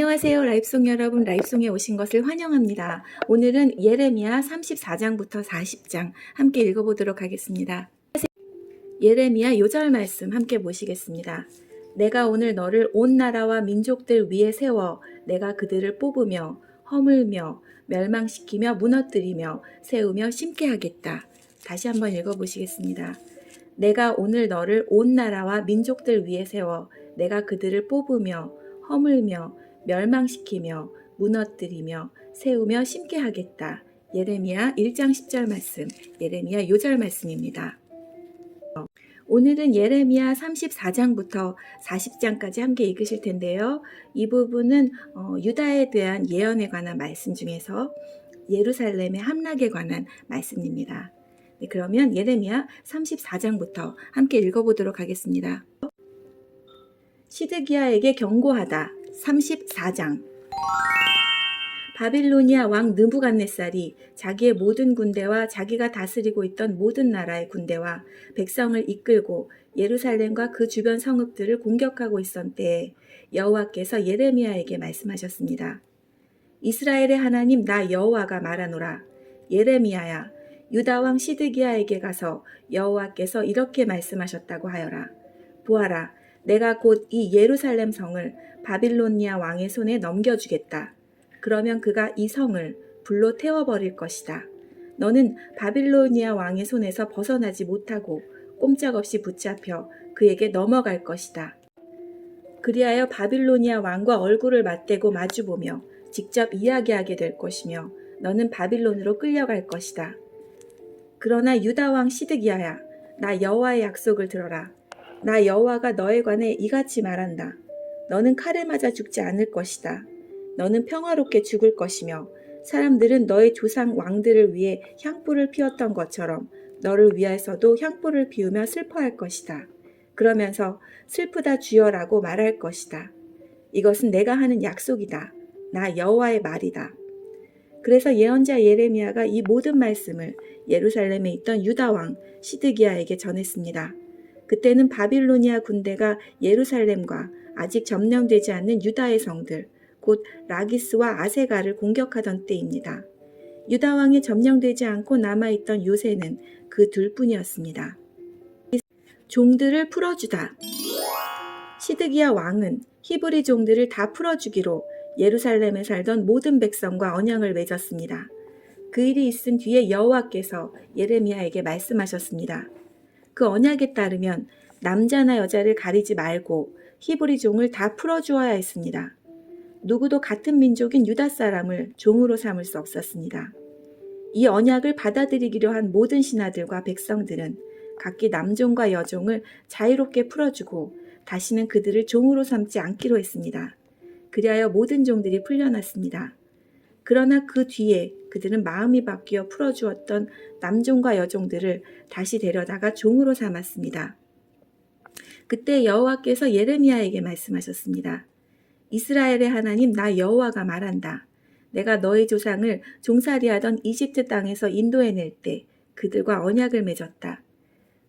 안녕하세요. 라이브송 여러분, 라이브송에 오신 것을 환영합니다. 오늘은 예레미야 34장부터 40장 함께 읽어보도록 하겠습니다. 예레미야 요절 말씀 함께 보시겠습니다. 내가 오늘 너를 온 나라와 민족들 위에 세워 내가 그들을 뽑으며 허물며 멸망시키며 무너뜨리며 세우며 심게 하겠다. 다시 한번 읽어보시겠습니다. 내가 오늘 너를 온 나라와 민족들 위에 세워 내가 그들을 뽑으며 허물며 멸망시키며 무너뜨리며 세우며 심게 하겠다. 예레미야 1장 10절 말씀, 예레미야 요절 말씀입니다. 오늘은 예레미야 34장부터 40장까지 함께 읽으실 텐데요. 이 부분은 유다에 대한 예언에 관한 말씀 중에서 예루살렘의 함락에 관한 말씀입니다. 네, 그러면 예레미야 34장부터 함께 읽어보도록 하겠습니다. 시드기야에게 경고하다. 34장. 바빌로니아 왕 느부갓네살이 자기의 모든 군대와 자기가 다스리고 있던 모든 나라의 군대와 백성을 이끌고 예루살렘과 그 주변 성읍들을 공격하고 있던 때에 여호와께서 예레미야에게 말씀하셨습니다. 이스라엘의 하나님 나 여호와가 말하노라. 예레미야야, 유다 왕 시드기야에게 가서 여호와께서 이렇게 말씀하셨다고 하여라. 보아라, 내가 곧 이 예루살렘 성을 바빌로니아 왕의 손에 넘겨주겠다. 그러면 그가 이 성을 불로 태워버릴 것이다. 너는 바빌로니아 왕의 손에서 벗어나지 못하고 꼼짝없이 붙잡혀 그에게 넘어갈 것이다. 그리하여 바빌로니아 왕과 얼굴을 맞대고 마주보며 직접 이야기하게 될 것이며 너는 바빌론으로 끌려갈 것이다. 그러나 유다 왕 시드기야야, 나 여호와의 약속을 들어라. 나 여호와가 너에 관해 이같이 말한다. 너는 칼에 맞아 죽지 않을 것이다. 너는 평화롭게 죽을 것이며 사람들은 너의 조상 왕들을 위해 향불을 피웠던 것처럼 너를 위해서도 향불을 피우며 슬퍼할 것이다. 그러면서 슬프다 주여라고 말할 것이다. 이것은 내가 하는 약속이다. 나 여호와의 말이다. 그래서 예언자 예레미야가 이 모든 말씀을 예루살렘에 있던 유다 왕 시드기야에게 전했습니다. 그때는 바빌로니아 군대가 예루살렘과 아직 점령되지 않는 유다의 성들, 곧 라기스와 아세가를 공격하던 때입니다. 유다 왕이 점령되지 않고 남아있던 요새는 그 둘뿐이었습니다. 종들을 풀어주다. 시드기야 왕은 히브리 종들을 다 풀어주기로 예루살렘에 살던 모든 백성과 언약을 맺었습니다. 그 일이 있은 뒤에 여호와께서 예레미야에게 말씀하셨습니다. 그 언약에 따르면 남자나 여자를 가리지 말고 히브리 종을 다 풀어주어야 했습니다. 누구도 같은 민족인 유다 사람을 종으로 삼을 수 없었습니다. 이 언약을 받아들이기로 한 모든 신하들과 백성들은 각기 남종과 여종을 자유롭게 풀어주고 다시는 그들을 종으로 삼지 않기로 했습니다. 그리하여 모든 종들이 풀려났습니다. 그러나 그 뒤에 그들은 마음이 바뀌어 풀어주었던 남종과 여종들을 다시 데려다가 종으로 삼았습니다. 그때 여호와께서 예레미야에게 말씀하셨습니다. 이스라엘의 하나님 나 여호와가 말한다. 내가 너희 조상을 종살이하던 이집트 땅에서 인도해낼 때 그들과 언약을 맺었다.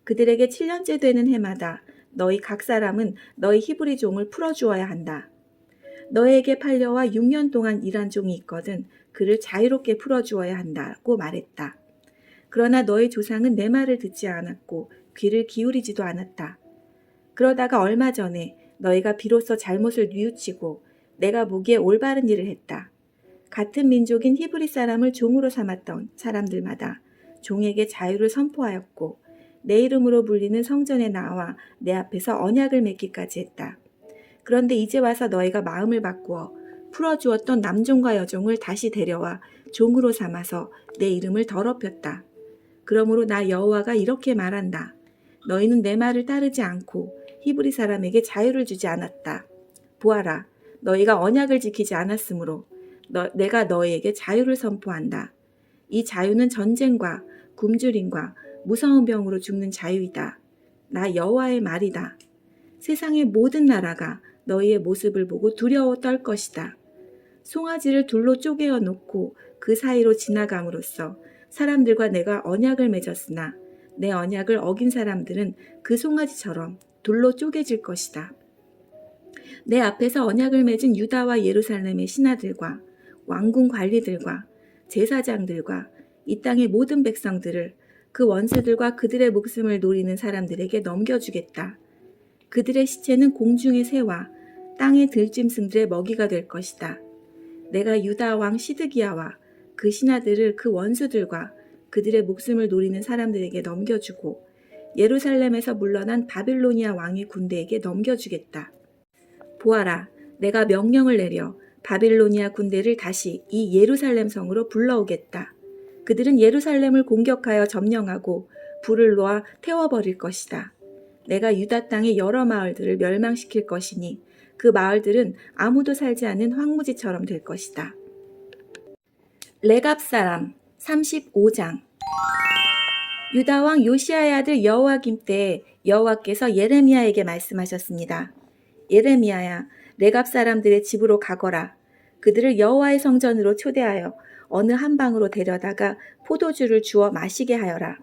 그들에게 7년째 되는 해마다 너희 각 사람은 너희 히브리 종을 풀어주어야 한다. 너에게 팔려와 6년 동안 일한 종이 있거든 그를 자유롭게 풀어주어야 한다고 말했다. 그러나 너희 조상은 내 말을 듣지 않았고 귀를 기울이지도 않았다. 그러다가 얼마 전에 너희가 비로소 잘못을 뉘우치고 내가 보기에 올바른 일을 했다. 같은 민족인 히브리 사람을 종으로 삼았던 사람들마다 종에게 자유를 선포하였고 내 이름으로 불리는 성전에 나와 내 앞에서 언약을 맺기까지 했다. 그런데 이제 와서 너희가 마음을 바꾸어 풀어주었던 남종과 여종을 다시 데려와 종으로 삼아서 내 이름을 더럽혔다. 그러므로 나 여호와가 이렇게 말한다. 너희는 내 말을 따르지 않고 히브리 사람에게 자유를 주지 않았다. 보아라, 너희가 언약을 지키지 않았으므로 내가 너희에게 자유를 선포한다. 이 자유는 전쟁과 굶주림과 무서운 병으로 죽는 자유이다. 나 여호와의 말이다. 세상의 모든 나라가 너희의 모습을 보고 두려워 떨 것이다. 송아지를 둘로 쪼개어 놓고 그 사이로 지나감으로써 사람들과 내가 언약을 맺었으나 내 언약을 어긴 사람들은 그 송아지처럼 둘로 쪼개질 것이다. 내 앞에서 언약을 맺은 유다와 예루살렘의 신하들과 왕궁 관리들과 제사장들과 이 땅의 모든 백성들을 그 원수들과 그들의 목숨을 노리는 사람들에게 넘겨주겠다. 그들의 시체는 공중의 새와 땅의 들짐승들의 먹이가 될 것이다. 내가 유다 왕 시드기야와 그 신하들을 그 원수들과 그들의 목숨을 노리는 사람들에게 넘겨주고 예루살렘에서 물러난 바빌로니아 왕의 군대에게 넘겨주겠다. 보아라, 내가 명령을 내려 바빌로니아 군대를 다시 이 예루살렘 성으로 불러오겠다. 그들은 예루살렘을 공격하여 점령하고 불을 놓아 태워버릴 것이다. 내가 유다 땅의 여러 마을들을 멸망시킬 것이니 그 마을들은 아무도 살지 않는 황무지처럼 될 것이다. 레갑 사람 35장. 유다 왕 요시야의 아들 여호야김 때에 여호와께서 예레미야에게 말씀하셨습니다. 예레미야야, 레갑 사람들의 집으로 가거라. 그들을 여호와의 성전으로 초대하여 어느 한 방으로 데려다가 포도주를 주어 마시게 하여라.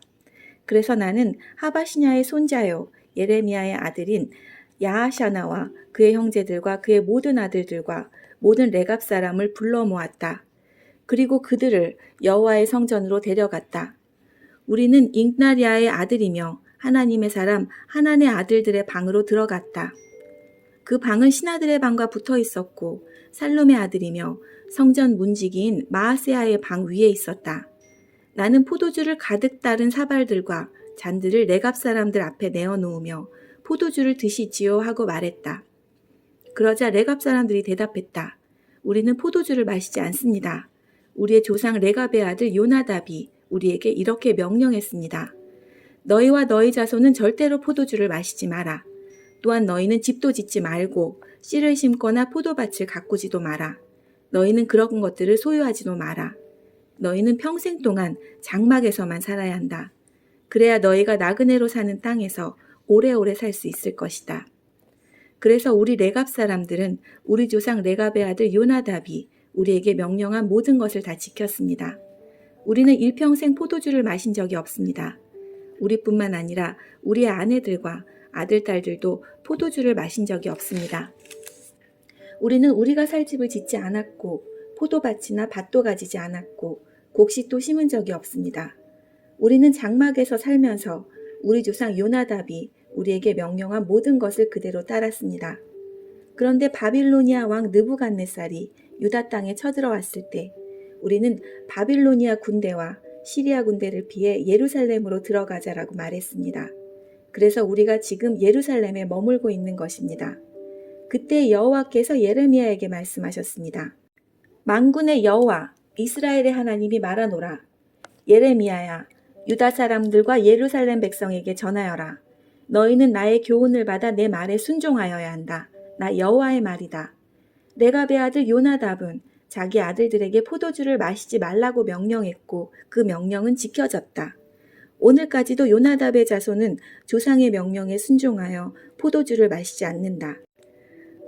그래서 나는 하바시냐의 손자요 예레미야의 아들인 야하샤나와 그의 형제들과 그의 모든 아들들과 모든 레갑 사람을 불러 모았다. 그리고 그들을 여호와의 성전으로 데려갔다. 우리는 잉나리아의 아들이며 하나님의 사람 하난의 아들들의 방으로 들어갔다. 그 방은 신하들의 방과 붙어 있었고 살룸의 아들이며 성전 문지기인 마아세아의 방 위에 있었다. 나는 포도주를 가득 따른 사발들과 잔들을 레갑 사람들 앞에 내어놓으며 포도주를 드시지요 하고 말했다. 그러자 레갑 사람들이 대답했다. 우리는 포도주를 마시지 않습니다. 우리의 조상 레갑의 아들 요나답이 우리에게 이렇게 명령했습니다. 너희와 너희 자손은 절대로 포도주를 마시지 마라. 또한 너희는 집도 짓지 말고 씨를 심거나 포도밭을 가꾸지도 마라. 너희는 그런 것들을 소유하지도 마라. 너희는 평생 동안 장막에서만 살아야 한다. 그래야 너희가 나그네로 사는 땅에서 오래오래 살 수 있을 것이다. 그래서 우리 레갑 사람들은 우리 조상 레갑의 아들 요나답이 우리에게 명령한 모든 것을 다 지켰습니다. 우리는 일평생 포도주를 마신 적이 없습니다. 우리뿐만 아니라 우리의 아내들과 아들, 딸들도 포도주를 마신 적이 없습니다. 우리는 우리가 살 집을 짓지 않았고 포도밭이나 밭도 가지지 않았고 곡식도 심은 적이 없습니다. 우리는 장막에서 살면서 우리 조상 요나답이 우리에게 명령한 모든 것을 그대로 따랐습니다. 그런데 바빌로니아 왕 느부갓네살이 유다 땅에 쳐들어왔을 때 우리는 바빌로니아 군대와 시리아 군대를 피해 예루살렘으로 들어가자라고 말했습니다. 그래서 우리가 지금 예루살렘에 머물고 있는 것입니다. 그때 여호와께서 예레미야에게 말씀하셨습니다. 만군의 여호와 이스라엘의 하나님이 말하노라. 예레미야야, 유다 사람들과 예루살렘 백성에게 전하여라. 너희는 나의 교훈을 받아 내 말에 순종하여야 한다. 나 여호와의 말이다. 레갑의 아들 요나답은 자기 아들들에게 포도주를 마시지 말라고 명령했고 그 명령은 지켜졌다. 오늘까지도 요나답의 자손은 조상의 명령에 순종하여 포도주를 마시지 않는다.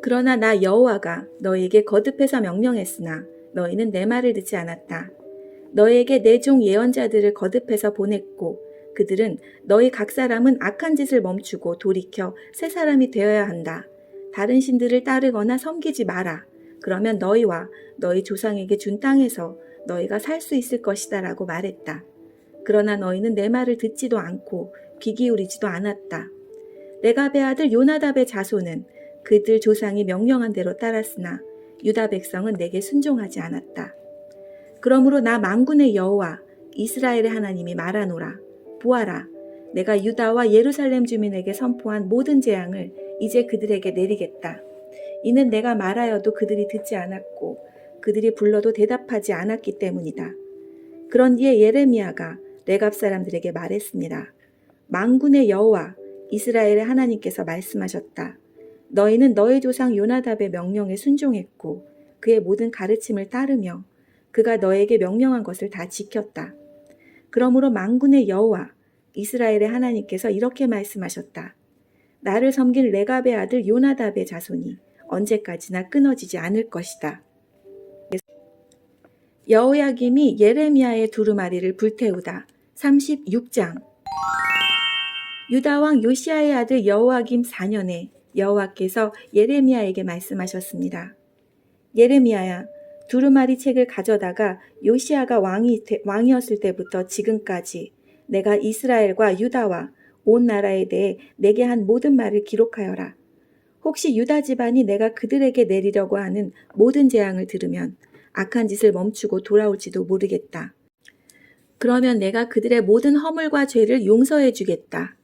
그러나 나 여호와가 너희에게 거듭해서 명령했으나 너희는 내 말을 듣지 않았다. 너희에게 내 종 예언자들을 거듭해서 보냈고 그들은 너희 각 사람은 악한 짓을 멈추고 돌이켜 새 사람이 되어야 한다. 다른 신들을 따르거나 섬기지 마라. 그러면 너희와 너희 조상에게 준 땅에서 너희가 살 수 있을 것이다 라고 말했다. 그러나 너희는 내 말을 듣지도 않고 귀 기울이지도 않았다. 레갑의 아들 요나답의 자손은 그들 조상이 명령한 대로 따랐으나 유다 백성은 내게 순종하지 않았다. 그러므로 나 만군의 여호와 이스라엘의 하나님이 말하노라. 보아라, 내가 유다와 예루살렘 주민에게 선포한 모든 재앙을 이제 그들에게 내리겠다. 이는 내가 말하여도 그들이 듣지 않았고 그들이 불러도 대답하지 않았기 때문이다. 그런 뒤에 예레미야가 레갑 사람들에게 말했습니다. 만군의 여호와 이스라엘의 하나님께서 말씀하셨다. 너희는 너희 조상 요나답의 명령에 순종했고 그의 모든 가르침을 따르며 그가 너에게 명령한 것을 다 지켰다. 그러므로 만군의 여호와 이스라엘의 하나님께서 이렇게 말씀하셨다. 나를 섬긴 레갑의 아들 요나답의 자손이 언제까지나 끊어지지 않을 것이다. 여호야김이 예레미야의 두루마리를 불태우다. 36장. 유다 왕 요시야의 아들 여호야김 4년에 여호와께서 예레미야에게 말씀하셨습니다. 예레미야야, 두루마리 책을 가져다가 요시야가 왕이었을 때부터 지금까지 내가 이스라엘과 유다와 온 나라에 대해 내게 한 모든 말을 기록하여라. 혹시 유다 집안이 내가 그들에게 내리려고 하는 모든 재앙을 들으면 악한 짓을 멈추고 돌아올지도 모르겠다. 그러면 내가 그들의 모든 허물과 죄를 용서해 주겠다.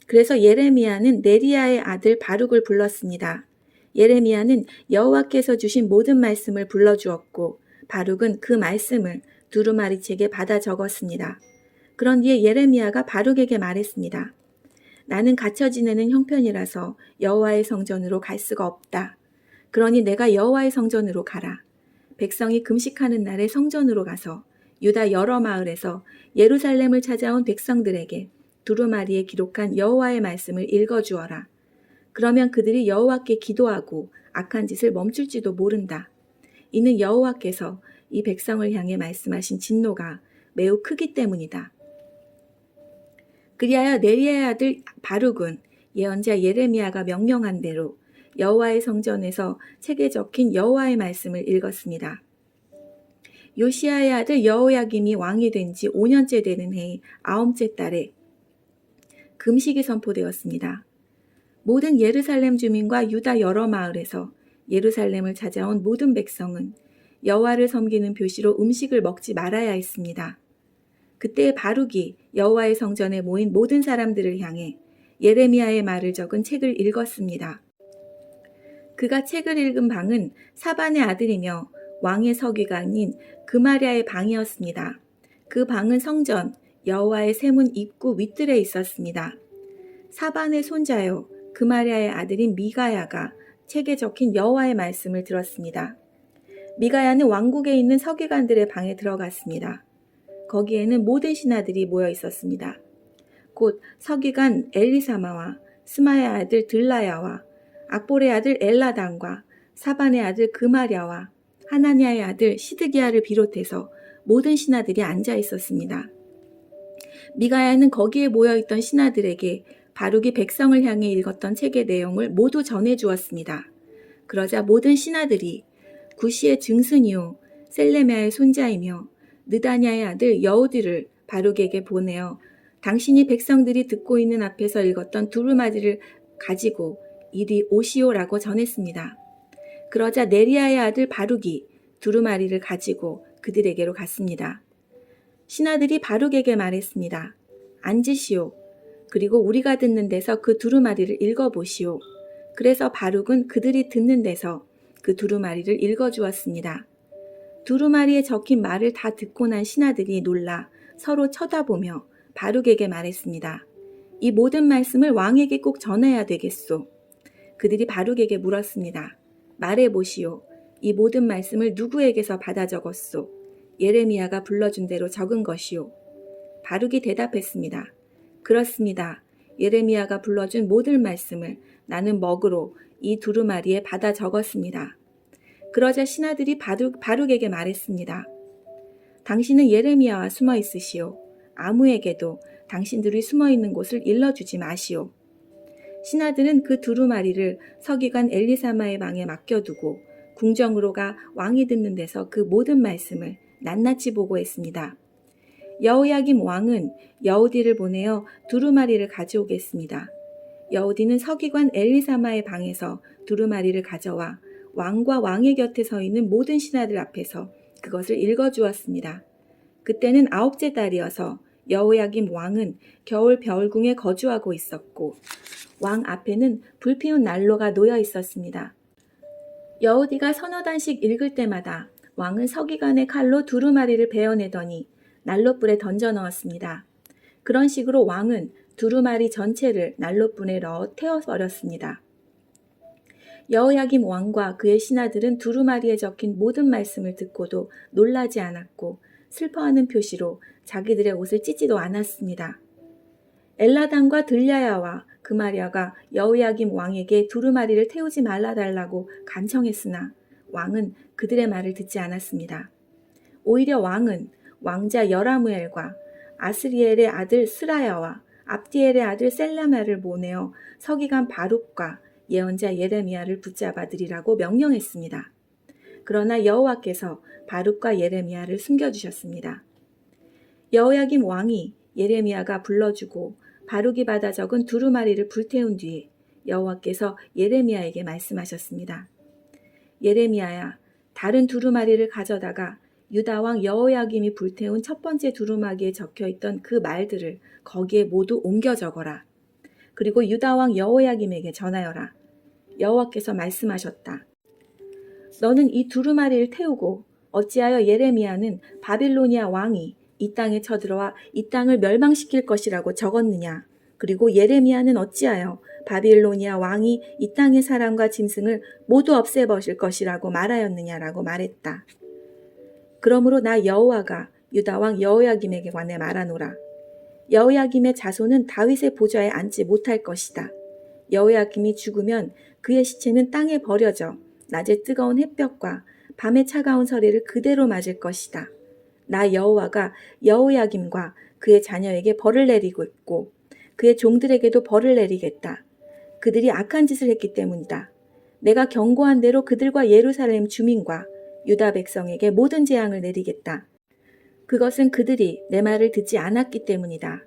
그래서 예레미야는 네리야의 아들 바룩을 불렀습니다. 예레미야는 여호와께서 주신 모든 말씀을 불러주었고 바룩은 그 말씀을 두루마리 책에 받아 적었습니다. 그런 뒤에 예레미야가 바룩에게 말했습니다. 나는 갇혀 지내는 형편이라서 여호와의 성전으로 갈 수가 없다. 그러니 내가 여호와의 성전으로 가라. 백성이 금식하는 날에 성전으로 가서 유다 여러 마을에서 예루살렘을 찾아온 백성들에게 두루마리에 기록한 여호와의 말씀을 읽어주어라. 그러면 그들이 여호와께 기도하고 악한 짓을 멈출지도 모른다. 이는 여호와께서 이 백성을 향해 말씀하신 진노가 매우 크기 때문이다. 그리하여 네리야의 아들 바룩은 예언자 예레미야가 명령한 대로 여호와의 성전에서 책에 적힌 여호와의 말씀을 읽었습니다. 요시야의 아들 여호야김이 왕이 된 지 5년째 되는 해의 9째 달에 금식이 선포되었습니다. 모든 예루살렘 주민과 유다 여러 마을에서 예루살렘을 찾아온 모든 백성은 여호와를 섬기는 표시로 음식을 먹지 말아야 했습니다. 그때 바룩이 여호와의 성전에 모인 모든 사람들을 향해 예레미야의 말을 적은 책을 읽었습니다. 그가 책을 읽은 방은 사반의 아들이며 왕의 서기관인 그마랴의 방이었습니다. 그 방은 성전 여호와의 세문 입구 윗뜰에 있었습니다. 사반의 손자요 그마랴의 아들인 미가야가 책에 적힌 여호와의 말씀을 들었습니다. 미가야는 왕국에 있는 서기관들의 방에 들어갔습니다. 거기에는 모든 신하들이 모여 있었습니다. 곧 서기관 엘리사마와 스마의 아들 들라야와 악볼의 아들 엘라단과 사반의 아들 그마랴와 하나냐의 아들 시드기야를 비롯해서 모든 신하들이 앉아 있었습니다. 미가야는 거기에 모여있던 신하들에게 바룩이 백성을 향해 읽었던 책의 내용을 모두 전해주었습니다. 그러자 모든 신하들이 구시의 증손이요 셀레메아의 손자이며 느다냐의 아들 여우디를 바룩에게 보내어 당신이 백성들이 듣고 있는 앞에서 읽었던 두루마리를 가지고 이리 오시오라고 전했습니다. 그러자 네리야의 아들 바룩이 두루마리를 가지고 그들에게로 갔습니다. 신하들이 바룩에게 말했습니다. 앉으시오. 그리고 우리가 듣는 데서 그 두루마리를 읽어보시오. 그래서 바룩은 그들이 듣는 데서 그 두루마리를 읽어주었습니다. 두루마리에 적힌 말을 다 듣고 난 신하들이 놀라 서로 쳐다보며 바룩에게 말했습니다. 이 모든 말씀을 왕에게 꼭 전해야 되겠소. 그들이 바룩에게 물었습니다. 말해보시오. 이 모든 말씀을 누구에게서 받아 적었소? 예레미야가 불러준 대로 적은 것이오. 바룩이 대답했습니다. 그렇습니다. 예레미야가 불러준 모든 말씀을 나는 먹으로 이 두루마리에 받아 적었습니다. 그러자 신하들이 바룩에게 말했습니다. 당신은 예레미야와 숨어 있으시오. 아무에게도 당신들이 숨어 있는 곳을 일러주지 마시오. 신하들은 그 두루마리를 서기관 엘리사마의 방에 맡겨두고 궁정으로 가 왕이 듣는 데서 그 모든 말씀을 낱낱이 보고했습니다. 여호야김 왕은 여우디를 보내어 두루마리를 가져오겠습니다. 여우디는 서기관 엘리사마의 방에서 두루마리를 가져와 왕과 왕의 곁에 서 있는 모든 신하들 앞에서 그것을 읽어주었습니다. 그때는 9째 달이어서 여호야김 왕은 겨울 별궁에 거주하고 있었고 왕 앞에는 불피운 난로가 놓여 있었습니다. 여우디가 서너 단씩 읽을 때마다 왕은 서기관의 칼로 두루마리를 베어내더니 난로불에 던져 넣었습니다. 그런 식으로 왕은 두루마리 전체를 난로불에 넣어 태워버렸습니다. 여호야김 왕과 그의 신하들은 두루마리에 적힌 모든 말씀을 듣고도 놀라지 않았고 슬퍼하는 표시로 자기들의 옷을 찢지도 않았습니다. 엘라단과 들랴야와 그마랴가 여호야김 왕에게 두루마리를 태우지 말아달라고 간청했으나 왕은 그들의 말을 듣지 않았습니다. 오히려 왕은 왕자 여라무엘과 아스리엘의 아들 스라야와 압디엘의 아들 셀라마를 보내어 서기관 바룩과 예언자 예레미야를 붙잡아들이라고 명령했습니다. 그러나 여호와께서 바룩과 예레미야를 숨겨주셨습니다. 여호야김 왕이 예레미야가 불러주고 바룩이 받아 적은 두루마리를 불태운 뒤에 여호와께서 예레미야에게 말씀하셨습니다. 예레미야야, 다른 두루마리를 가져다가 유다 왕 여호야김이 불태운 첫 번째 두루마기에 적혀있던 그 말들을 거기에 모두 옮겨 적어라. 그리고 유다 왕 여호야김에게 전하여라. 여호와께서 말씀하셨다. 너는 이 두루마리를 태우고 어찌하여 예레미야는 바빌로니아 왕이 이 땅에 쳐들어와 이 땅을 멸망시킬 것이라고 적었느냐. 그리고 예레미야는 어찌하여 바빌로니아 왕이 이 땅의 사람과 짐승을 모두 없애버릴 것이라고 말하였느냐라고 말했다. 그러므로 나 여호와가 유다 왕 여호야김에게 관해 말하노라. 여호야김의 자손은 다윗의 보좌에 앉지 못할 것이다. 여호야김이 죽으면 그의 시체는 땅에 버려져 낮에 뜨거운 햇볕과 밤에 차가운 서리를 그대로 맞을 것이다. 나 여호와가 여호야김과 그의 자녀에게 벌을 내리고 있고 그의 종들에게도 벌을 내리겠다. 그들이 악한 짓을 했기 때문이다. 내가 경고한 대로 그들과 예루살렘 주민과 유다 백성에게 모든 재앙을 내리겠다. 그것은 그들이 내 말을 듣지 않았기 때문이다.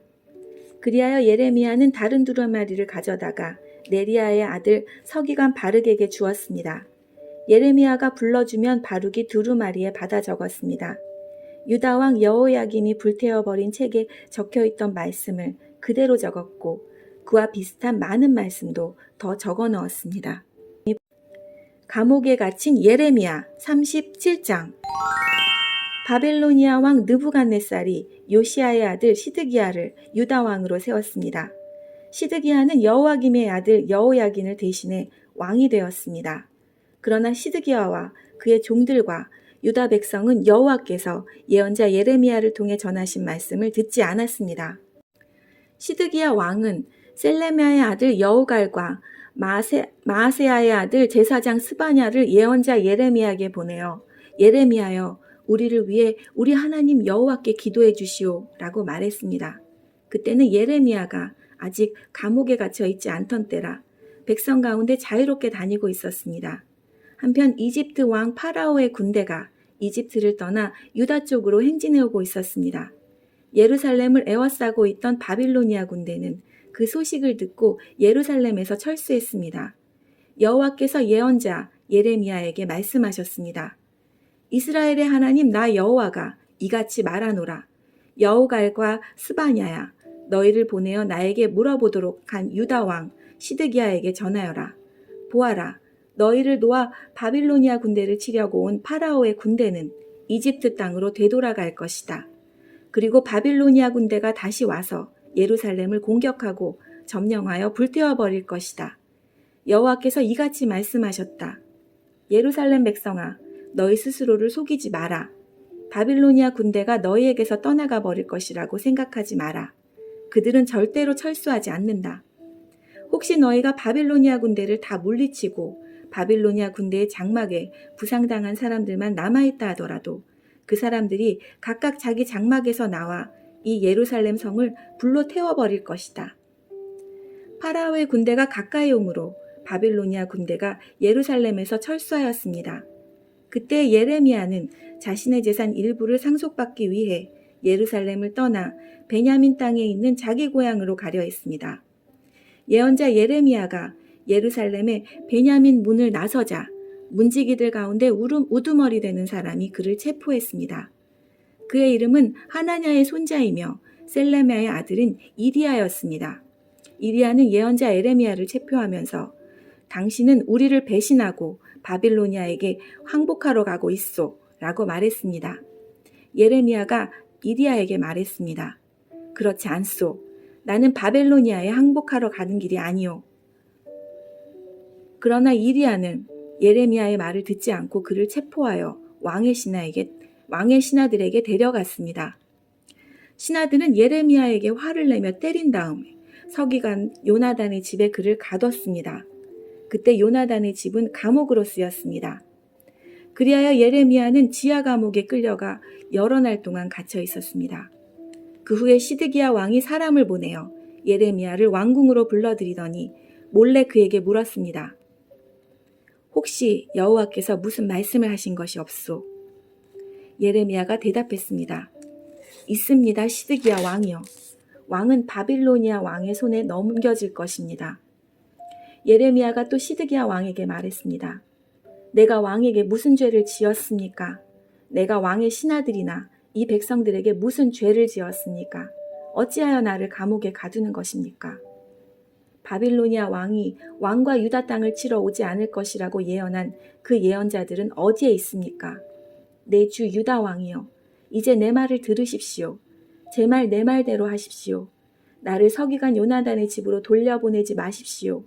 그리하여 예레미야는 다른 두루마리를 가져다가 네리야의 아들 서기관 바룩에게 주었습니다. 예레미야가 불러주면 바룩이 두루마리에 받아 적었습니다. 유다 왕 여호야김이 불태워버린 책에 적혀있던 말씀을 그대로 적었고 그와 비슷한 많은 말씀도 더 적어 넣었습니다. 감옥에 갇힌 예레미야 37장. 바벨로니아 왕 느부갓네살이 요시야의 아들 시드기야를 유다 왕으로 세웠습니다. 시드기야는 여호야김의 아들 여호야긴을 대신해 왕이 되었습니다. 그러나 시드기야와 그의 종들과 유다 백성은 여호와께서 예언자 예레미야를 통해 전하신 말씀을 듣지 않았습니다. 시드기야 왕은 셀레미야의 아들 여우갈과 마아세야의 아들 제사장 스바냐를 예언자 예레미야에게 보내어 예레미야여 우리를 위해 우리 하나님 여호와께 기도해 주시오 라고 말했습니다. 그때는 예레미야가 아직 감옥에 갇혀 있지 않던 때라 백성 가운데 자유롭게 다니고 있었습니다. 한편 이집트 왕 파라오의 군대가 이집트를 떠나 유다 쪽으로 행진해 오고 있었습니다. 예루살렘을 에워싸고 있던 바빌로니아 군대는 그 소식을 듣고 예루살렘에서 철수했습니다. 여호와께서 예언자 예레미야에게 말씀하셨습니다. 이스라엘의 하나님 나 여호와가 이같이 말하노라. 여우갈과 스바냐야 너희를 보내어 나에게 물어보도록 한 유다 왕 시드기야에게 전하여라. 보아라. 너희를 놓아 바빌로니아 군대를 치려고 온 파라오의 군대는 이집트 땅으로 되돌아갈 것이다. 그리고 바빌로니아 군대가 다시 와서 예루살렘을 공격하고 점령하여 불태워버릴 것이다. 여호와께서 이같이 말씀하셨다. 예루살렘 백성아, 너희 스스로를 속이지 마라. 바빌로니아 군대가 너희에게서 떠나가 버릴 것이라고 생각하지 마라. 그들은 절대로 철수하지 않는다. 혹시 너희가 바빌로니아 군대를 다 물리치고 바빌로니아 군대의 장막에 부상당한 사람들만 남아있다 하더라도 그 사람들이 각각 자기 장막에서 나와 이 예루살렘 성을 불로 태워버릴 것이다. 파라오의 군대가 가까이 오므로 바빌로니아 군대가 예루살렘에서 철수하였습니다. 그때 예레미야는 자신의 재산 일부를 상속받기 위해 예루살렘을 떠나 베냐민 땅에 있는 자기 고향으로 가려 했습니다. 예언자 예레미야가 예루살렘의 베냐민 문을 나서자 문지기들 가운데 우두머리 되는 사람이 그를 체포했습니다. 그의 이름은 하나냐의 손자이며 셀레미야의 아들인 이디야였습니다. 이디야는 예언자 예레미야를 체포하면서 당신은 우리를 배신하고 바빌로니아에게 항복하러 가고 있소 라고 말했습니다. 예레미야가 이디야에게 말했습니다. 그렇지 않소. 나는 바벨로니아에 항복하러 가는 길이 아니오. 그러나 이디야는 예레미야의 말을 듣지 않고 그를 체포하여 왕의 신하들에게 데려갔습니다. 신하들은 예레미야에게 화를 내며 때린 다음에 서기관 요나단의 집에 그를 가뒀습니다. 그때 요나단의 집은 감옥으로 쓰였습니다. 그리하여 예레미야는 지하 감옥에 끌려가 여러 날 동안 갇혀 있었습니다. 그 후에 시드기야 왕이 사람을 보내어 예레미야를 왕궁으로 불러들이더니 몰래 그에게 물었습니다. 혹시 여호와께서 무슨 말씀을 하신 것이 없소? 예레미야가 대답했습니다. 있습니다, 시드기야 왕이여. 왕은 바빌로니아 왕의 손에 넘겨질 것입니다. 예레미야가 또 시드기야 왕에게 말했습니다. 내가 왕에게 무슨 죄를 지었습니까? 내가 왕의 신하들이나 이 백성들에게 무슨 죄를 지었습니까? 어찌하여 나를 감옥에 가두는 것입니까? 바빌로니아 왕이 왕과 유다 땅을 치러 오지 않을 것이라고 예언한 그 예언자들은 어디에 있습니까? 내 주 유다 왕이여, 이제 내 말을 들으십시오. 제 말 내 말대로 하십시오. 나를 서기관 요나단의 집으로 돌려보내지 마십시오.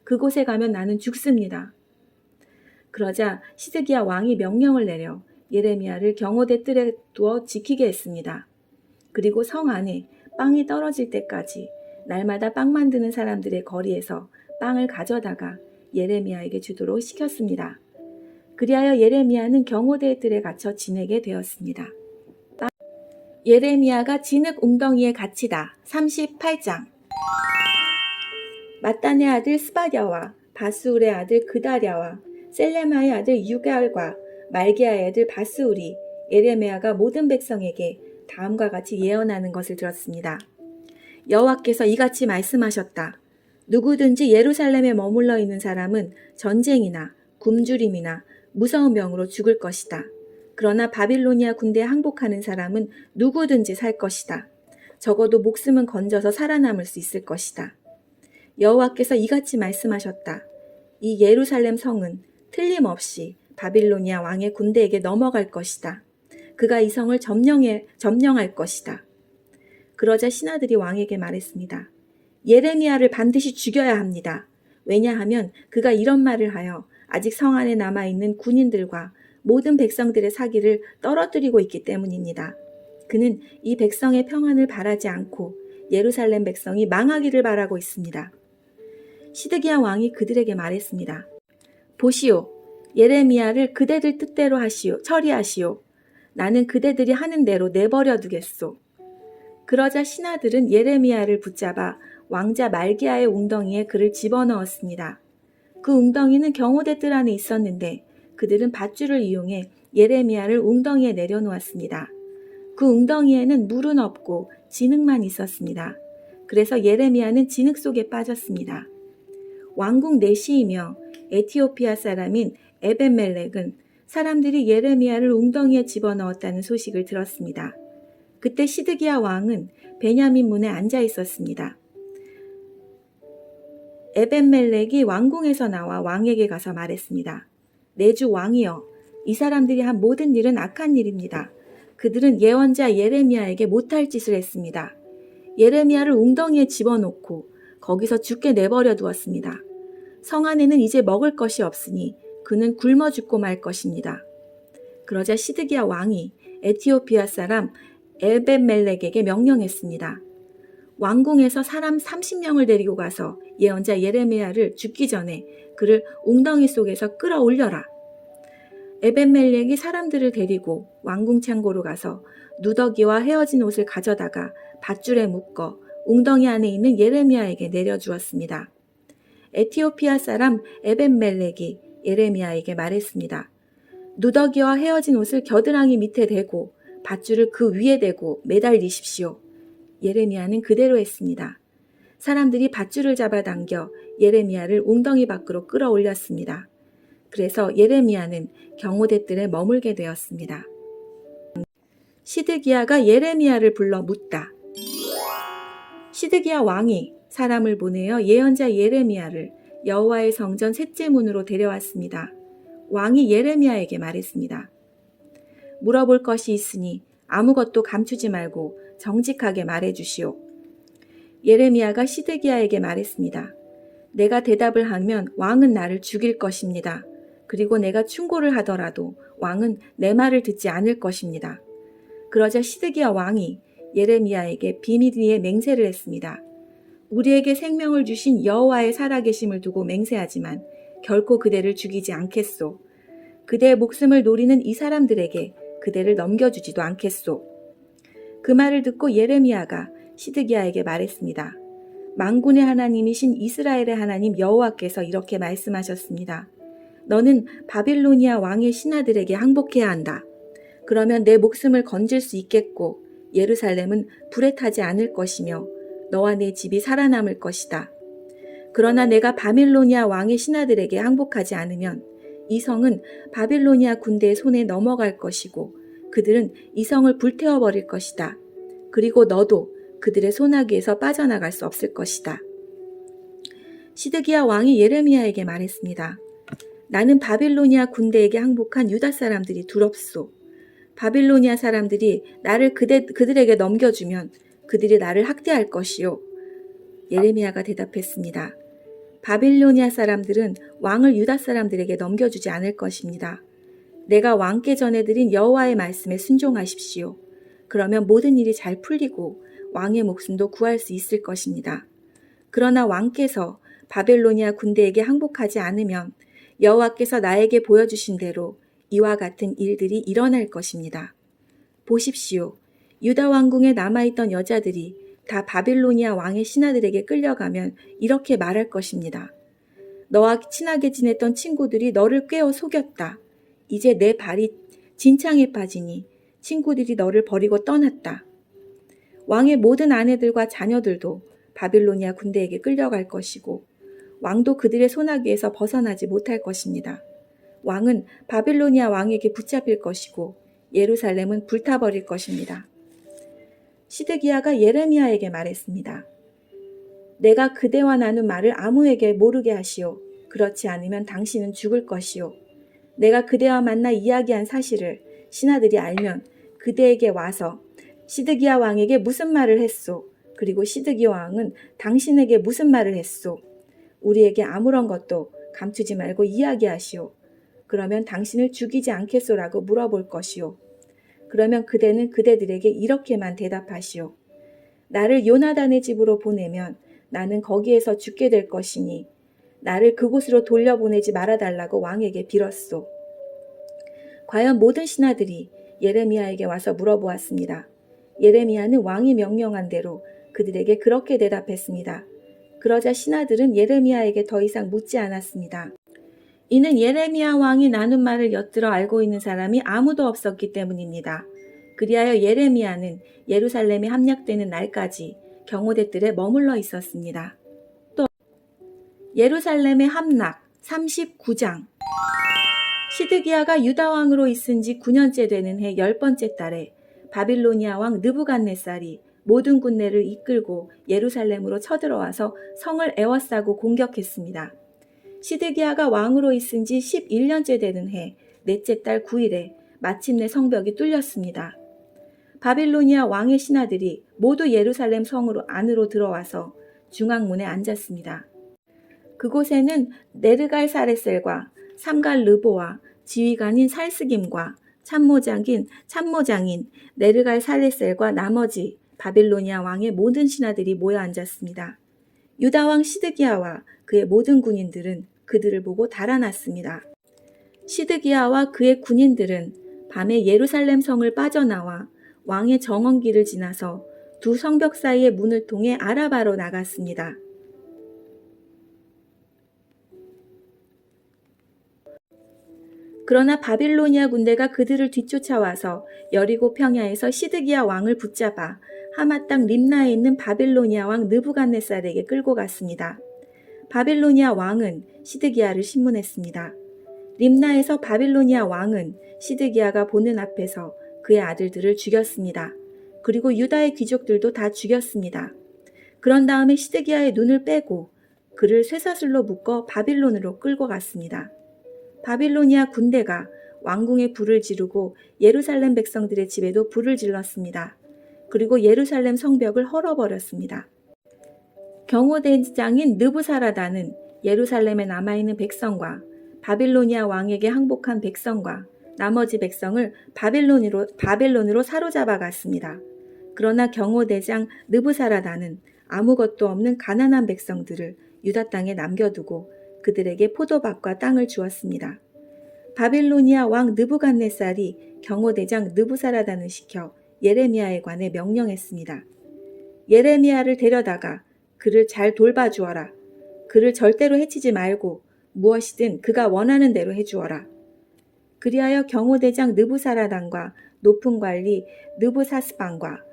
그곳에 가면 나는 죽습니다. 그러자 시드기야 왕이 명령을 내려 예레미야를 경호대 뜰에 두어 지키게 했습니다. 그리고 성 안에 빵이 떨어질 때까지 날마다 빵 만드는 사람들의 거리에서 빵을 가져다가 예레미야에게 주도록 시켰습니다. 그리하여 예레미야는 경호대의 뜰에 갇혀 지내게 되었습니다. 예레미야가 진흙 웅덩이에 갇히다 38장. mattan의 아들 스바랴와 바스울의 아들 그다랴와 셀레마의 아들 유갈과 말기야의 아들 바스울이 예레미야가 모든 백성에게 다음과 같이 예언하는 것을 들었습니다. 여호와께서 이같이 말씀하셨다. 누구든지 예루살렘에 머물러 있는 사람은 전쟁이나 굶주림이나 무서운 병으로 죽을 것이다. 그러나 바빌로니아 군대에 항복하는 사람은 누구든지 살 것이다. 적어도 목숨은 건져서 살아남을 수 있을 것이다. 여호와께서 이같이 말씀하셨다. 이 예루살렘 성은 틀림없이 바빌로니아 왕의 군대에게 넘어갈 것이다. 그가 이 성을 점령할 것이다. 그러자 신하들이 왕에게 말했습니다. 예레미야를 반드시 죽여야 합니다. 왜냐하면 그가 이런 말을 하여 아직 성 안에 남아있는 군인들과 모든 백성들의 사기를 떨어뜨리고 있기 때문입니다. 그는 이 백성의 평안을 바라지 않고 예루살렘 백성이 망하기를 바라고 있습니다. 시드기야 왕이 그들에게 말했습니다. 보시오, 예레미야를 그대들 뜻대로 처리하시오. 나는 그대들이 하는 대로 내버려 두겠소. 그러자 신하들은 예레미야를 붙잡아 왕자 말기야의 웅덩이에 그를 집어넣었습니다. 그 웅덩이는 경호대 뜰 안에 있었는데 그들은 밧줄을 이용해 예레미야를 웅덩이에 내려놓았습니다. 그 웅덩이에는 물은 없고 진흙만 있었습니다. 그래서 예레미야는 진흙 속에 빠졌습니다. 왕궁 내시이며 에티오피아 사람인 에벤멜렉은 사람들이 예레미야를 웅덩이에 집어넣었다는 소식을 들었습니다. 그때 시드기야 왕은 베냐민 문에 앉아 있었습니다. 에벤멜렉이 왕궁에서 나와 왕에게 가서 말했습니다. 내 주 왕이여, 이 사람들이 한 모든 일은 악한 일입니다. 그들은 예언자 예레미야에게 못할 짓을 했습니다. 예레미야를 웅덩이에 집어넣고 거기서 죽게 내버려 두었습니다. 성 안에는 이제 먹을 것이 없으니 그는 굶어 죽고 말 것입니다. 그러자 시드기야 왕이 에티오피아 사람 에벤멜렉에게 명령했습니다. 왕궁에서 사람 30명을 데리고 가서 예언자 예레미야를 죽기 전에 그를 웅덩이 속에서 끌어올려라. 에벤멜렉이 사람들을 데리고 왕궁 창고로 가서 누더기와 헤어진 옷을 가져다가 밧줄에 묶어 웅덩이 안에 있는 예레미야에게 내려주었습니다. 에티오피아 사람 에벤멜렉이 예레미야에게 말했습니다. 누더기와 헤어진 옷을 겨드랑이 밑에 대고 밧줄을 그 위에 대고 매달리십시오. 예레미야는 그대로 했습니다. 사람들이 밧줄을 잡아당겨 예레미야를 웅덩이 밖으로 끌어올렸습니다. 그래서 예레미야는 경호대 뜰에 머물게 되었습니다. 시드기야가 예레미야를 불러 묻다. 시드기야 왕이 사람을 보내어 예언자 예레미야를 여호와의 성전 셋째 문으로 데려왔습니다. 왕이 예레미야에게 말했습니다. 물어볼 것이 있으니 아무것도 감추지 말고 정직하게 말해주시오. 예레미야가 시드기야에게 말했습니다. 내가 대답을 하면 왕은 나를 죽일 것입니다. 그리고 내가 충고를 하더라도 왕은 내 말을 듣지 않을 것입니다. 그러자 시드기야 왕이 예레미야에게 비밀리에 맹세를 했습니다. 우리에게 생명을 주신 여호와의 살아계심을 두고 맹세하지만 결코 그대를 죽이지 않겠소. 그대의 목숨을 노리는 이 사람들에게 그대를 넘겨주지도 않겠소. 그 말을 듣고 예레미야가 시드기야에게 말했습니다. 만군의 하나님이신 이스라엘의 하나님 여호와께서 이렇게 말씀하셨습니다. 너는 바빌로니아 왕의 신하들에게 항복해야 한다. 그러면 내 목숨을 건질 수 있겠고 예루살렘은 불에 타지 않을 것이며 너와 내 집이 살아남을 것이다. 그러나 내가 바빌로니아 왕의 신하들에게 항복하지 않으면 이 성은 바빌로니아 군대의 손에 넘어갈 것이고 그들은 이 성을 불태워버릴 것이다. 그리고 너도 그들의 손아귀에서 빠져나갈 수 없을 것이다. 시드기야 왕이 예레미야에게 말했습니다. 나는 바빌로니아 군대에게 항복한 유다 사람들이 두렵소. 바빌로니아 사람들이 나를 그들에게 넘겨주면 그들이 나를 학대할 것이요. 예레미야가 대답했습니다. 바빌로니아 사람들은 왕을 유다 사람들에게 넘겨주지 않을 것입니다. 내가 왕께 전해드린 여호와의 말씀에 순종하십시오. 그러면 모든 일이 잘 풀리고 왕의 목숨도 구할 수 있을 것입니다. 그러나 왕께서 바빌로니아 군대에게 항복하지 않으면 여호와께서 나에게 보여주신 대로 이와 같은 일들이 일어날 것입니다. 보십시오. 유다 왕궁에 남아있던 여자들이 다 바빌로니아 왕의 신하들에게 끌려가면 이렇게 말할 것입니다. 너와 친하게 지냈던 친구들이 너를 꿰어 속였다. 이제 내 발이 진창에 빠지니 친구들이 너를 버리고 떠났다. 왕의 모든 아내들과 자녀들도 바빌로니아 군대에게 끌려갈 것이고 왕도 그들의 손아귀에서 벗어나지 못할 것입니다. 왕은 바빌로니아 왕에게 붙잡힐 것이고 예루살렘은 불타버릴 것입니다. 시드기야가 예레미야에게 말했습니다. 내가 그대와 나눈 말을 아무에게 모르게 하시오. 그렇지 않으면 당신은 죽을 것이오. 내가 그대와 만나 이야기한 사실을 신하들이 알면 그대에게 와서 시드기야 왕에게 무슨 말을 했소? 그리고 시드기야 왕은 당신에게 무슨 말을 했소? 우리에게 아무런 것도 감추지 말고 이야기하시오. 그러면 당신을 죽이지 않겠소라고 물어볼 것이오. 그러면 그대는 그대들에게 이렇게만 대답하시오. 나를 요나단의 집으로 보내면 나는 거기에서 죽게 될 것이니 나를 그곳으로 돌려보내지 말아달라고 왕에게 빌었소. 과연 모든 신하들이 예레미야에게 와서 물어보았습니다. 예레미야는 왕이 명령한 대로 그들에게 그렇게 대답했습니다. 그러자 신하들은 예레미야에게 더 이상 묻지 않았습니다. 이는 예레미야 왕이 나눈 말을 엿들어 알고 있는 사람이 아무도 없었기 때문입니다. 그리하여 예레미야는 예루살렘에 함락되는 날까지 경호대뜰에 머물러 있었습니다. 또 예루살렘의 함락 39장 시드기야가 유다 왕으로 있은 지 9년째 되는 해 10번째 달에 바빌로니아 왕 느부갓네살이 모든 군대를 이끌고 예루살렘으로 쳐들어와서 성을 에워싸고 공격했습니다. 시드기야가 왕으로 있은 지 11년째 되는 해 넷째 달 9일에 마침내 성벽이 뚫렸습니다. 바빌로니아 왕의 신하들이 모두 예루살렘 성으로 안으로 들어와서 중앙문에 앉았습니다. 그곳에는 네르갈사레셀과 삼갈르보와 지휘관인 살스김과 참모장인 네르갈사레셀과 나머지 바빌로니아 왕의 모든 신하들이 모여 앉았습니다. 유다 왕 시드기야와 그의 모든 군인들은 그들을 보고 달아났습니다. 시드기야와 그의 군인들은 밤에 예루살렘 성을 빠져나와 왕의 정원길을 지나서 두 성벽 사이의 문을 통해 아라바로 나갔습니다. 그러나 바빌로니아 군대가 그들을 뒤쫓아와서 여리고 평야에서 시드기야 왕을 붙잡아 하마 땅 림나에 있는 바빌로니아 왕 느부갓네살에게 끌고 갔습니다. 바빌로니아 왕은 시드기야를 신문했습니다. 림나에서 바빌로니아 왕은 시드기야가 보는 앞에서 그의 아들들을 죽였습니다. 그리고 유다의 귀족들도 다 죽였습니다. 그런 다음에 시드기야의 눈을 빼고 그를 쇠사슬로 묶어 바빌론으로 끌고 갔습니다. 바빌로니아 군대가 왕궁에 불을 지르고 예루살렘 백성들의 집에도 불을 질렀습니다. 그리고 예루살렘 성벽을 헐어버렸습니다. 경호대장인 느부사라단은 예루살렘에 남아있는 백성과 바빌로니아 왕에게 항복한 백성과 나머지 백성을 바벨론으로 사로잡아 갔습니다. 그러나 경호대장 느부사라단은 아무것도 없는 가난한 백성들을 유다 땅에 남겨두고 그들에게 포도밭과 땅을 주었습니다. 바빌로니아 왕 느부갓네살이 경호대장 느부사라단을 시켜 예레미야에 관해 명령했습니다. 예레미야를 데려다가 그를 잘 돌봐주어라. 그를 절대로 해치지 말고 무엇이든 그가 원하는 대로 해주어라. 그리하여 경호대장 느부사라단과 높은 관리 느부사스반과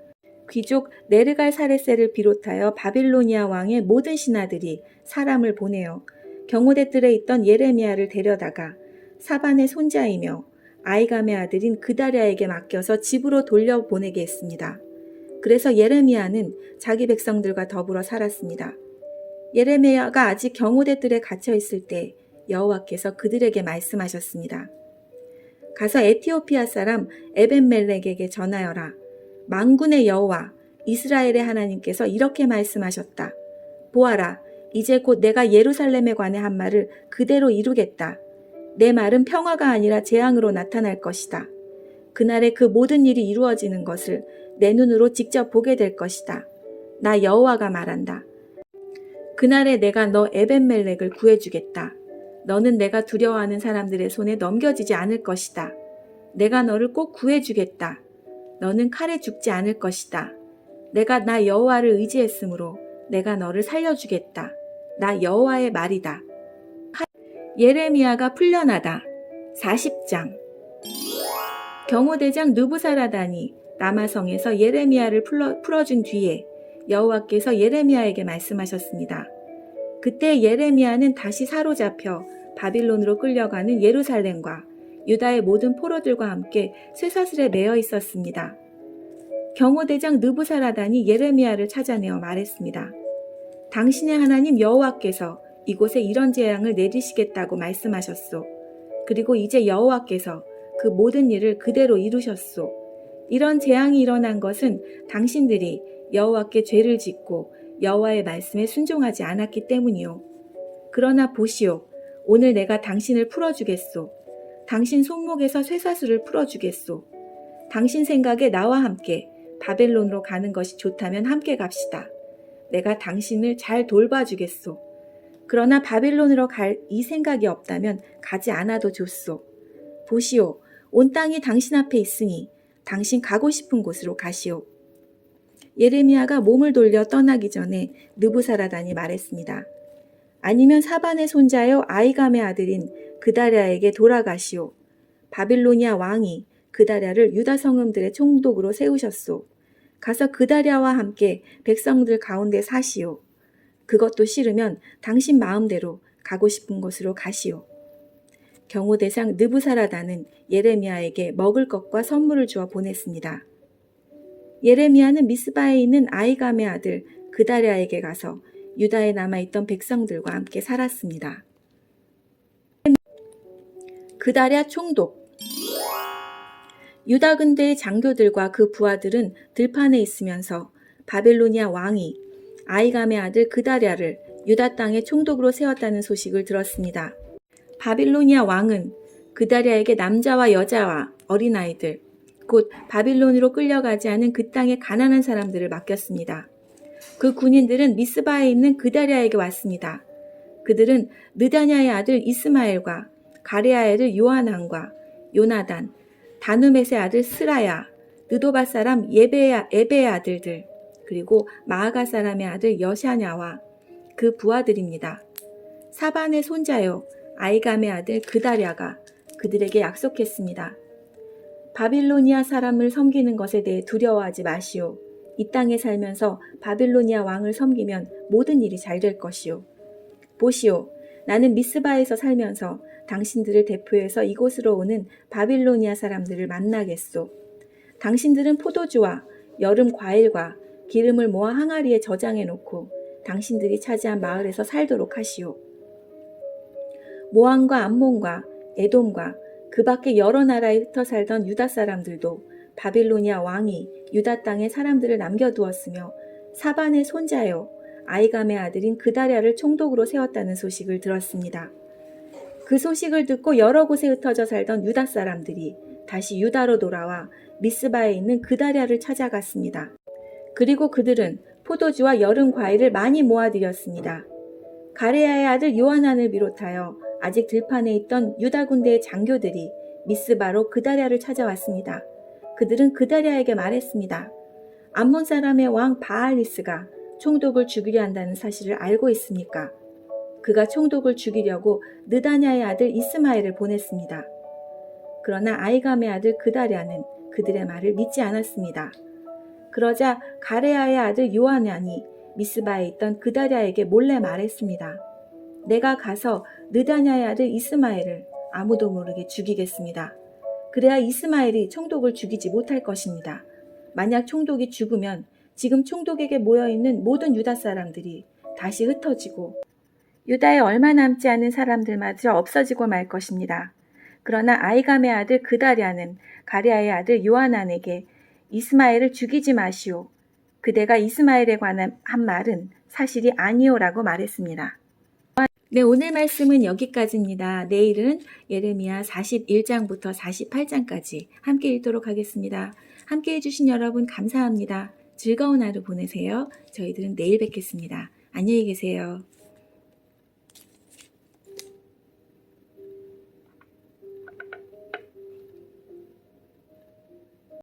귀족 네르갈사레세를 비롯하여 바빌로니아 왕의 모든 신하들이 사람을 보내어 경호대 뜰에 있던 예레미야를 데려다가 사반의 손자이며 아이감의 아들인 그다랴에게 맡겨서 집으로 돌려보내게 했습니다. 그래서 예레미야는 자기 백성들과 더불어 살았습니다. 예레미야가 아직 경호대 뜰에 갇혀 있을 때 여호와께서 그들에게 말씀하셨습니다. 가서 에티오피아 사람 에벤멜렉에게 전하여라. 만군의 여호와 이스라엘의 하나님께서 이렇게 말씀하셨다. 보아라, 이제 곧 내가 예루살렘에 관해 한 말을 그대로 이루겠다. 내 말은 평화가 아니라 재앙으로 나타날 것이다. 그날에 그 모든 일이 이루어지는 것을 내 눈으로 직접 보게 될 것이다. 나 여호와가 말한다. 그날에 내가 너 에벤멜렉을 구해주겠다. 너는 내가 두려워하는 사람들의 손에 넘겨지지 않을 것이다. 내가 너를 꼭 구해주겠다. 너는 칼에 죽지 않을 것이다. 내가 나 여호와를 의지했으므로 내가 너를 살려주겠다. 나 여호와의 말이다. 예레미야가 풀려나다. 40장. 경호대장 느부사라단이 라마성에서 예레미야를 풀어준 뒤에 여호와께서 예레미야에게 말씀하셨습니다. 그때 예레미야는 다시 사로잡혀 바빌론으로 끌려가는 예루살렘과 유다의 모든 포로들과 함께 쇠사슬에 매여 있었습니다. 경호대장 느부사라단이 예레미야를 찾아내어 말했습니다. 당신의 하나님 여호와께서 이곳에 이런 재앙을 내리시겠다고 말씀하셨소. 그리고 이제 여호와께서 그 모든 일을 그대로 이루셨소. 이런 재앙이 일어난 것은 당신들이 여호와께 죄를 짓고 여호와의 말씀에 순종하지 않았기 때문이요. 그러나 보시오. 오늘 내가 당신을 풀어주겠소. 당신 손목에서 쇠사슬을 풀어주겠소. 당신 생각에 나와 함께 바벨론으로 가는 것이 좋다면 함께 갑시다. 내가 당신을 잘 돌봐주겠소. 그러나 바벨론으로 갈 이 생각이 없다면 가지 않아도 좋소. 보시오. 온 땅이 당신 앞에 있으니 당신 가고 싶은 곳으로 가시오. 예레미야가 몸을 돌려 떠나기 전에 느부사라단이 말했습니다. 아니면 사반의 손자여 아이감의 아들인 그다랴에게 돌아가시오. 바빌로니아 왕이 그다랴를 유다 성읍들의 총독으로 세우셨소. 가서 그다랴와 함께 백성들 가운데 사시오. 그것도 싫으면 당신 마음대로 가고 싶은 곳으로 가시오. 경호대상 느부사라단은 예레미야에게 먹을 것과 선물을 주어 보냈습니다. 예레미야는 미스바에 있는 아이감의 아들 그다랴에게 가서 유다에 남아있던 백성들과 함께 살았습니다. 그다랴 총독. 유다 근대의 장교들과 그 부하들은 들판에 있으면서 바벨로니아 왕이 아이감의 아들 그다랴를 유다 땅의 총독으로 세웠다는 소식을 들었습니다. 바빌로니아 왕은 그다랴에게 남자와 여자와 어린아이들, 곧 바빌론으로 끌려가지 않은 그 땅의 가난한 사람들을 맡겼습니다. 그 군인들은 미스바에 있는 그다랴에게 왔습니다. 그들은 느다냐의 아들 이스마엘과 가레아의 아들 요하난과 요나단, 다누멧의 아들 스라야, 느도바 사람 에베의 아들들, 그리고 마아가 사람의 아들 여샤냐와 그 부하들입니다. 사반의 손자요 아이감의 아들 그다랴가 그들에게 약속했습니다. 바빌로니아 사람을 섬기는 것에 대해 두려워하지 마시오. 이 땅에 살면서 바빌로니아 왕을 섬기면 모든 일이 잘 될 것이오. 보시오. 나는 미스바에서 살면서 당신들을 대표해서 이곳으로 오는 바빌로니아 사람들을 만나겠소. 당신들은 포도주와 여름 과일과 기름을 모아 항아리에 저장해 놓고 당신들이 차지한 마을에서 살도록 하시오. 모함과 암몬과 에돔과 그 밖에 여러 나라에 흩어 살던 유다 사람들도 바빌로니아 왕이 유다 땅에 사람들을 남겨두었으며 사반의 손자요 아이감의 아들인 그다랴를 총독으로 세웠다는 소식을 들었습니다. 그 소식을 듣고 여러 곳에 흩어져 살던 유다 사람들이 다시 유다로 돌아와 미스바에 있는 그다랴를 찾아갔습니다. 그리고 그들은 포도주와 여름 과일을 많이 모아들였습니다. 가레아의 아들 요하난을 비롯하여 아직 들판에 있던 유다 군대의 장교들이 미스바로 그다랴를 찾아왔습니다. 그들은 그다랴에게 말했습니다. 암몬 사람의 왕 바알리스가 총독을 죽이려 한다는 사실을 알고 있습니까? 그가 총독을 죽이려고 느다냐의 아들 이스마엘을 보냈습니다. 그러나 아이감의 아들 그다랴는 그들의 말을 믿지 않았습니다. 그러자 가레아의 아들 요하난이 미스바에 있던 그다랴에게 몰래 말했습니다. 내가 가서 느다냐의 아들 이스마엘을 아무도 모르게 죽이겠습니다. 그래야 이스마엘이 총독을 죽이지 못할 것입니다. 만약 총독이 죽으면 지금 총독에게 모여있는 모든 유다 사람들이 다시 흩어지고 유다에 얼마 남지 않은 사람들마저 없어지고 말 것입니다. 그러나 아이감의 아들 그다랴는 가레아의 아들 요하난에게 이스마엘을 죽이지 마시오. 그대가 이스마엘에 관한 한 말은 사실이 아니오라고 말했습니다. 네, 오늘 말씀은 여기까지입니다. 내일은 예레미야 41장부터 48장까지 함께 읽도록 하겠습니다. 함께 해주신 여러분 감사합니다. 즐거운 하루 보내세요. 저희들은 내일 뵙겠습니다. 안녕히 계세요.